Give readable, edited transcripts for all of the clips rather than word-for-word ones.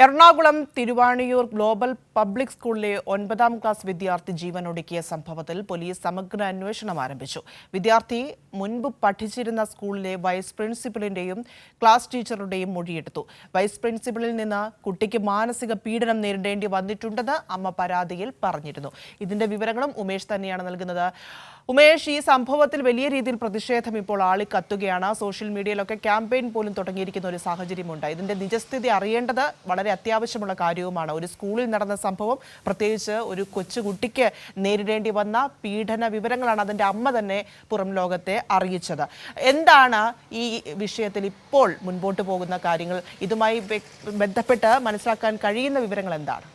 Ernakulam Thiruvaniyoor global public സ്കൂളിലെ 9ാം class വിദ്യാർത്ഥി ജീവനൊടുക്കിയ സംഭവത്തിൽ പോലീസ് സമഗ്ര അന്വേഷണം ആരംഭിച്ചു. വിദ്യാർത്ഥി മുൻപ് പഠിച്ചിരുന്ന സ്കൂളിലെ വൈസ് പ്രിൻസിപ്പലിന്റെയും ക്ലാസ് ടീച്ചറുടെയും മൊഴിയെടുത്തു. വൈസ് പ്രിൻസിപ്പലിൽ നിന്ന് കുട്ടിക്ക് മാനസിക പീഡനം നേരിടേണ്ടി വന്നിട്ടുണ്ടെന്ന് അമ്മ പരാതിയിൽ പറഞ്ഞിരുന്നു. ഇതിന്റെ വിവരങ്ങളും ഉമേഷ് തന്നെയാണ് നൽകുന്നത്. ഉമേഷ്, ഈ സംഭവത്തിൽ വലിയ രീതിയിൽ പ്രതിഷേധം ഇപ്പോൾ ആളിക്കത്തുകയാണ്. സോഷ്യൽ മീഡിയയിലൊക്കെ ക്യാമ്പയിൻ പോലും തുടങ്ങിയിരിക്കുന്ന ഒരു സാഹചര്യമുണ്ട്. ഇതിന്റെ നിജസ്ഥിതി അറിയേണ്ടത് വളരെ അത്യാവശ്യമുള്ള കാര്യവുമാണ്. ഒരു സ്കൂളിൽ നടന്ന സംഭവം, പ്രത്യേകിച്ച് ഒരു കൊച്ചുകുട്ടിക്ക് നേരിടേണ്ടി വന്ന പീഡന വിവരങ്ങളാണ് അതിൻ്റെ അമ്മ തന്നെ പുറം ലോകത്തെ അറിയിച്ചത്. എന്താണ് ഈ വിഷയത്തിൽ ഇപ്പോൾ മുൻപോട്ട് പോകുന്ന കാര്യങ്ങൾ? ഇതുമായി ബന്ധപ്പെട്ട് മനസ്സിലാക്കാൻ കഴിയുന്ന വിവരങ്ങൾ എന്താണ്?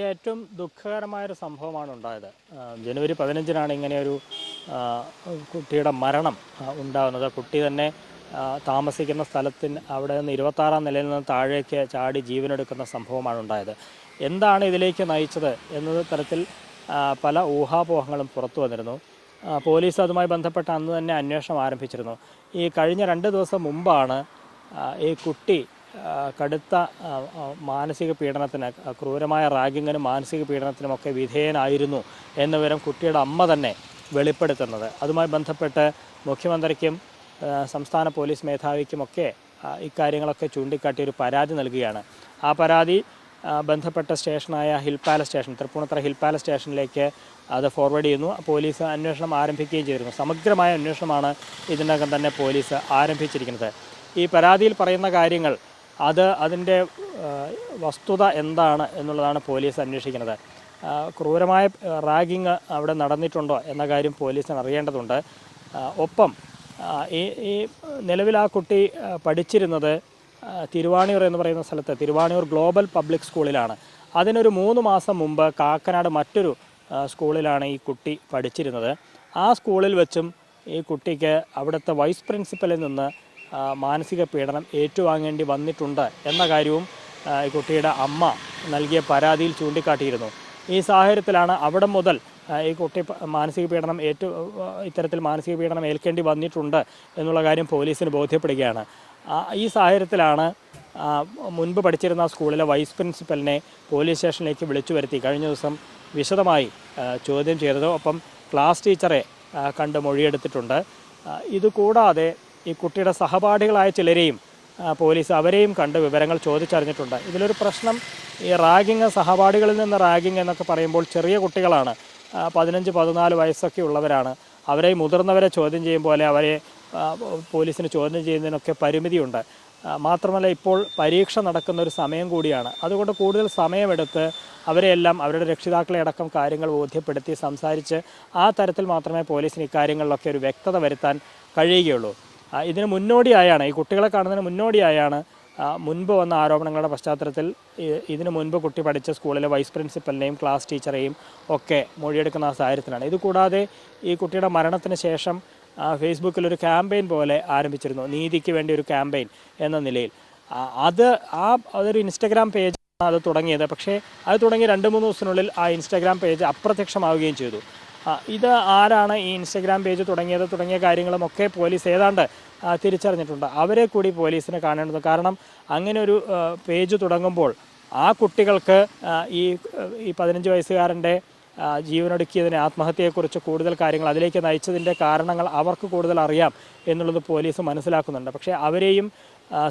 ഏറ്റവും ദുഃഖകരമായൊരു സംഭവമാണ് ഉണ്ടായത്. ജനുവരി 15-നാണ് ഇങ്ങനെയൊരു കുട്ടിയുടെ മരണം ഉണ്ടാകുന്നത്. കുട്ടി തന്നെ താമസിക്കുന്ന സ്ഥലത്തിന് അവിടെ നിന്ന് 26-ാം നിലയിൽ നിന്ന് താഴേക്ക് ചാടി ജീവനെടുക്കുന്ന സംഭവമാണ് ഉണ്ടായത്. എന്താണ് ഇതിലേക്ക് നയിച്ചത് എന്ന തരത്തിൽ പല ഊഹാപോഹങ്ങളും പുറത്തു വന്നിരുന്നു. പോലീസ് അതുമായി ബന്ധപ്പെട്ട അന്ന് തന്നെ അന്വേഷണം ആരംഭിച്ചിരുന്നു. ഈ കഴിഞ്ഞ 2 ദിവസം മുമ്പാണ് ഈ കുട്ടി കടുത്ത മാനസിക പീഡനത്തിന്, ക്രൂരമായ റാഗിങ്ങിനും മാനസിക പീഡനത്തിനുമൊക്കെ വിധേയനായിരുന്നു എന്ന വിവരം കുട്ടിയുടെ അമ്മ തന്നെ വെളിപ്പെടുത്തുന്നത്. അതുമായി ബന്ധപ്പെട്ട് മുഖ്യമന്ത്രിക്കും സംസ്ഥാന പോലീസ് മേധാവിക്കുമൊക്കെ ഇക്കാര്യങ്ങളൊക്കെ ചൂണ്ടിക്കാട്ടി ഒരു പരാതി നൽകുകയാണ്. ആ പരാതി ബന്ധപ്പെട്ട സ്റ്റേഷനായ hill palace station, Thrippunithura hill palace സ്റ്റേഷനിലേക്ക് അത് ഫോർവേഡ് ചെയ്യുന്നു. പോലീസ് അന്വേഷണം ആരംഭിക്കുകയും ചെയ്തിരുന്നു. സമഗ്രമായ അന്വേഷണമാണ് ഇതിനകം തന്നെ പോലീസ് ആരംഭിച്ചിരിക്കുന്നത്. ഈ പരാതിയിൽ പറയുന്ന കാര്യങ്ങൾ, അതിൻ്റെ വസ്തുത എന്താണ് എന്നുള്ളതാണ് പോലീസ് അന്വേഷിക്കുന്നത്. ക്രൂരമായ റാഗിങ് അവിടെ നടന്നിട്ടുണ്ടോ എന്ന കാര്യം പോലീസിന് അറിയേണ്ടതുണ്ട്. ഒപ്പം ഈ നിലവിൽ ആ കുട്ടി പഠിച്ചിരുന്നത് തിരുവാണിയൂർ എന്ന് പറയുന്ന സ്ഥലത്ത്, തിരുവാണിയൂർ ഗ്ലോബൽ പബ്ലിക് സ്കൂളിലാണ്. അതിനൊരു 3 മാസം മുമ്പ് കാക്കനാട് മറ്റൊരു സ്കൂളിലാണ് ഈ കുട്ടി പഠിച്ചിരുന്നത്. ആ സ്കൂളിൽ വെച്ചും ഈ കുട്ടിക്ക് അവിടുത്തെ വൈസ് പ്രിൻസിപ്പലിൽ നിന്ന് മാനസിക പീഡനം ഏറ്റുവാങ്ങേണ്ടി വന്നിട്ടുണ്ട് എന്ന കാര്യവും ഈ കുട്ടിയുടെ അമ്മ നൽകിയ പരാതിയിൽ ചൂണ്ടിക്കാട്ടിയിരുന്നു. ഈ സാഹചര്യത്തിലാണ് അവിടെ മുതൽ ഈ കുട്ടി മാനസിക പീഡനം ഇത്തരത്തിൽ മാനസിക പീഡനം ഏൽക്കേണ്ടി വന്നിട്ടുണ്ട് എന്നുള്ള കാര്യം പോലീസിന് ബോധ്യപ്പെടുകയാണ്. ഈ സാഹചര്യത്തിലാണ് മുൻപ് പഠിച്ചിരുന്ന സ്കൂളിലെ വൈസ് പ്രിൻസിപ്പലിനെ പോലീസ് സ്റ്റേഷനിലേക്ക് വിളിച്ചു വരുത്തി കഴിഞ്ഞ ദിവസം വിശദമായി ചോദ്യം ചെയ്തത്. ഒപ്പം ക്ലാസ് ടീച്ചറെ കണ്ട് മൊഴിയെടുത്തിട്ടുണ്ട്. ഇതുകൂടാതെ ഈ കുട്ടിയുടെ സഹപാഠികളായ ചിലരെയും പോലീസ് അവരെയും കണ്ട് വിവരങ്ങൾ ചോദിച്ചറിഞ്ഞിട്ടുണ്ട്. ഇതിലൊരു പ്രശ്നം, ഈ റാഗിങ്, സഹപാഠികളിൽ നിന്ന് റാഗിങ് എന്നൊക്കെ പറയുമ്പോൾ ചെറിയ കുട്ടികളാണ്, 15-14 വയസ്സൊക്കെ ഉള്ളവരാണ്. അവരെ മുതിർന്നവരെ ചോദ്യം ചെയ്യും പോലെ അവരെ പോലീസിന് ചോദ്യം ചെയ്യുന്നതിനൊക്കെ പരിമിതിയുണ്ട്. മാത്രമല്ല, ഇപ്പോൾ പരീക്ഷ നടക്കുന്ന ഒരു സമയം കൂടിയാണ്. അതുകൊണ്ട് കൂടുതൽ സമയമെടുത്ത് അവരെയെല്ലാം, അവരുടെ രക്ഷിതാക്കളെ അടക്കം കാര്യങ്ങൾ ബോധ്യപ്പെടുത്തി സംസാരിച്ച് ആ തരത്തിൽ മാത്രമേ പോലീസിന് ഇക്കാര്യങ്ങളിലൊക്കെ ഒരു വ്യക്തത വരുത്താൻ കഴിയുകയുള്ളൂ. ഇതിന് മുന്നോടിയായാണ്, ഈ കുട്ടികളെ കാണുന്നതിന് മുന്നോടിയായാണ് മുൻപ് വന്ന ആരോപണങ്ങളുടെ പശ്ചാത്തലത്തിൽ ഇതിനു മുൻപ് കുട്ടി പഠിച്ച സ്കൂളിലെ വൈസ് പ്രിൻസിപ്പലിനെയും ക്ലാസ് ടീച്ചറെയും ഒക്കെ മൊഴിയെടുക്കുന്ന സാഹചര്യത്തിലാണ്. ഇതുകൂടാതെ ഈ കുട്ടിയുടെ മരണത്തിന് ശേഷം ഫേസ്ബുക്കിൽ ഒരു ക്യാമ്പയിൻ പോലെ ആരംഭിച്ചിരുന്നു, നീതിക്ക് വേണ്ടി ഒരു ക്യാമ്പയിൻ എന്ന നിലയിൽ. അതൊരു ഇൻസ്റ്റഗ്രാം പേജാണ് അത് തുടങ്ങിയത്. പക്ഷേ അത് തുടങ്ങി 2-3 ദിവസത്തിനുള്ളിൽ ആ ഇൻസ്റ്റഗ്രാം പേജ് അപ്രത്യക്ഷമാവുകയും ചെയ്തു. ഇത് ആരാണ് ഈ ഇൻസ്റ്റഗ്രാം പേജ് തുടങ്ങിയത് തുടങ്ങിയ കാര്യങ്ങളുമൊക്കെ പോലീസ് ഏതാണ്ട് തിരിച്ചറിഞ്ഞിട്ടുണ്ട്. അവരെ കൂടി പോലീസിന് കാണേണ്ടത്. കാരണം അങ്ങനെ ഒരു പേജ് തുടങ്ങുമ്പോൾ ആ കുട്ടികൾക്ക് ഈ 15 വയസ്സുകാരൻ്റെ ജീവനൊടുക്കിയതിന്, ആത്മഹത്യയെക്കുറിച്ച് കൂടുതൽ കാര്യങ്ങൾ, അതിലേക്ക് നയിച്ചതിൻ്റെ കാരണങ്ങൾ അവർക്ക് കൂടുതൽ അറിയാം എന്നുള്ളത് പോലീസ് മനസ്സിലാക്കുന്നുണ്ട്. പക്ഷേ അവരെയും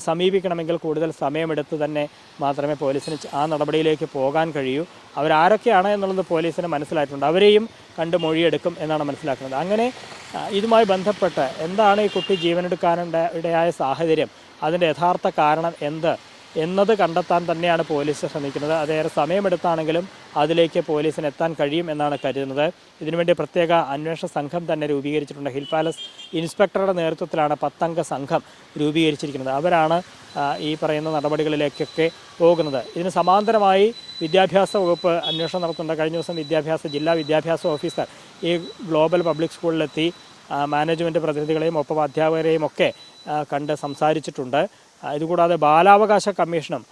സമീപിക്കണമെങ്കിൽ കൂടുതൽ സമയമെടുത്ത് തന്നെ മാത്രമേ പോലീസിന് ആ നടപടിയിലേക്ക് പോകാൻ കഴിയൂ. അവരാരൊക്കെയാണ് എന്നുള്ളത് പോലീസിന് മനസ്സിലായിട്ടുണ്ട്. അവരെയും കണ്ട് മൊഴിയെടുക്കും എന്നാണ് മനസ്സിലാക്കുന്നത്. അങ്ങനെ ഇതുമായി ബന്ധപ്പെട്ട് എന്താണ് ഈ കുട്ടി ജീവനെടുക്കാനിടയായ സാഹചര്യം, അതിൻ്റെ യഥാർത്ഥ കാരണം എന്നത് കണ്ടെത്താൻ തന്നെയാണ് പോലീസ് ശ്രമിക്കുന്നത്. അതേറെ സമയമെടുത്താണെങ്കിലും അതിലേക്ക് പോലീസിന് എത്താൻ കഴിയും എന്നാണ് കരുതുന്നത്. ഇതിനുവേണ്ടി പ്രത്യേക അന്വേഷണ സംഘം തന്നെ രൂപീകരിച്ചിട്ടുണ്ട്. ഹിൽ പാലസ് ഇൻസ്പെക്ടറുടെ നേതൃത്വത്തിലാണ് 10 അംഗ സംഘം രൂപീകരിച്ചിരിക്കുന്നത്. അവരാണ് ഈ പറയുന്ന നടപടികളിലേക്കൊക്കെ പോകുന്നത്. ഇതിന് സമാന്തരമായി വിദ്യാഭ്യാസ വകുപ്പ് അന്വേഷണം നടത്തുന്നുണ്ട്. കഴിഞ്ഞ ദിവസം ജില്ലാ വിദ്യാഭ്യാസ ഓഫീസർ ഈ ഗ്ലോബൽ പബ്ലിക് സ്കൂളിലെത്തി മാനേജ്മെൻറ്റ് പ്രതിനിധികളെയും ഒപ്പം അധ്യാപകരെയും ഒക്കെ കണ്ട് സംസാരിച്ചിട്ടുണ്ട്. ഇതുകൂടാതെ ബാലാവകാശ കമ്മീഷനും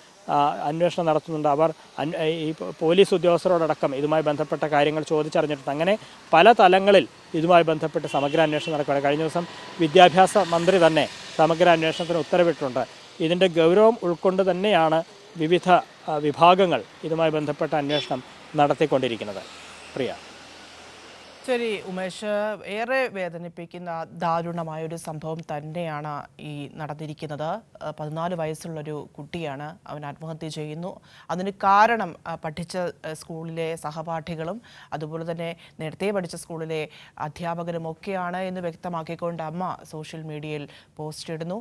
അന്വേഷണം നടത്തുന്നുണ്ട്. അവർ ഈ പോലീസ് ഉദ്യോഗസ്ഥരോടക്കം ഇതുമായി ബന്ധപ്പെട്ട കാര്യങ്ങൾ ചോദിച്ചറിഞ്ഞിട്ടുണ്ട്. അങ്ങനെ പല തലങ്ങളിൽ ഇതുമായി ബന്ധപ്പെട്ട് സമഗ്ര അന്വേഷണം നടക്കുകയാണ്. കഴിഞ്ഞ ദിവസം വിദ്യാഭ്യാസ മന്ത്രി തന്നെ സമഗ്ര അന്വേഷണത്തിന് ഉത്തരവിട്ടിട്ടുണ്ട്. ഇതിൻ്റെ ഗൗരവം ഉൾക്കൊണ്ട് തന്നെയാണ് വിവിധ വിഭാഗങ്ങൾ ഇതുമായി ബന്ധപ്പെട്ട അന്വേഷണം നടത്തിക്കൊണ്ടിരിക്കുന്നത്. പ്രിയ. ശരി ഉമേഷ്, ഏറെ വേദനിപ്പിക്കുന്ന ദാരുണമായൊരു സംഭവം തന്നെയാണ് ഈ നടന്നിരിക്കുന്നത്. 14 വയസ്സുള്ളൊരു കുട്ടിയാണ്, അവൻ ആത്മഹത്യ ചെയ്യുന്നു. അതിന് കാരണം പഠിച്ച സ്കൂളിലെ സഹപാഠികളും അതുപോലെ തന്നെ നേരത്തെ പഠിച്ച സ്കൂളിലെ അധ്യാപകരും ഒക്കെയാണ് എന്ന് വ്യക്തമാക്കിക്കൊണ്ട് അമ്മ സോഷ്യൽ മീഡിയയിൽ പോസ്റ്റ് ഇടുന്നു.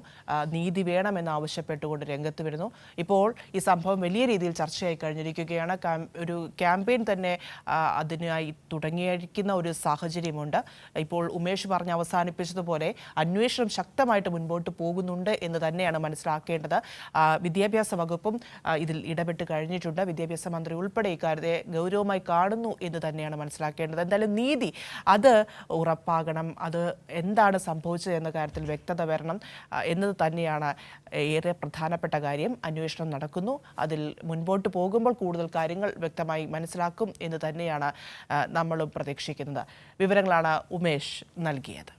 നീതി വേണമെന്നാവശ്യപ്പെട്ടുകൊണ്ട് രംഗത്ത് വരുന്നു. ഇപ്പോൾ ഈ സംഭവം വലിയ രീതിയിൽ ചർച്ചയായി കഴിഞ്ഞിരിക്കുകയാണ്. ഒരു ക്യാമ്പയിൻ തന്നെ അതിനായി തുടങ്ങിയിരിക്കുന്ന ഒരു സാഹചര്യമുണ്ട്. ഇപ്പോൾ ഉമേഷ് പറഞ്ഞ് അവസാനിപ്പിച്ചതുപോലെ അന്വേഷണം ശക്തമായിട്ട് മുൻപോട്ട് പോകുന്നുണ്ട് എന്ന് തന്നെയാണ് മനസ്സിലാക്കേണ്ടത്. വിദ്യാഭ്യാസ വകുപ്പും ഇതിൽ ഇടപെട്ട് കഴിഞ്ഞിട്ടുണ്ട്. വിദ്യാഭ്യാസ മന്ത്രി ഉൾപ്പെടെ ഇക്കാര്യത്തെ ഗൗരവമായി കാണുന്നു എന്ന് തന്നെയാണ് മനസ്സിലാക്കേണ്ടത്. എന്തായാലും നീതി അത് ഉറപ്പാകണം. അത് എന്താണ് സംഭവിച്ചത് എന്ന കാര്യത്തിൽ വ്യക്തത വരണം എന്നത് തന്നെയാണ് ഏറെ പ്രധാനപ്പെട്ട കാര്യം. അന്വേഷണം നടക്കുന്നു. അതിൽ മുൻപോട്ട് പോകുമ്പോൾ കൂടുതൽ കാര്യങ്ങൾ വ്യക്തമായി മനസ്സിലാക്കും എന്ന് തന്നെയാണ് നമ്മളും പ്രതീക്ഷിക്കുന്നത്. വിവരങ്ങളാണ് ഉമേഷ് നൽകിയത്.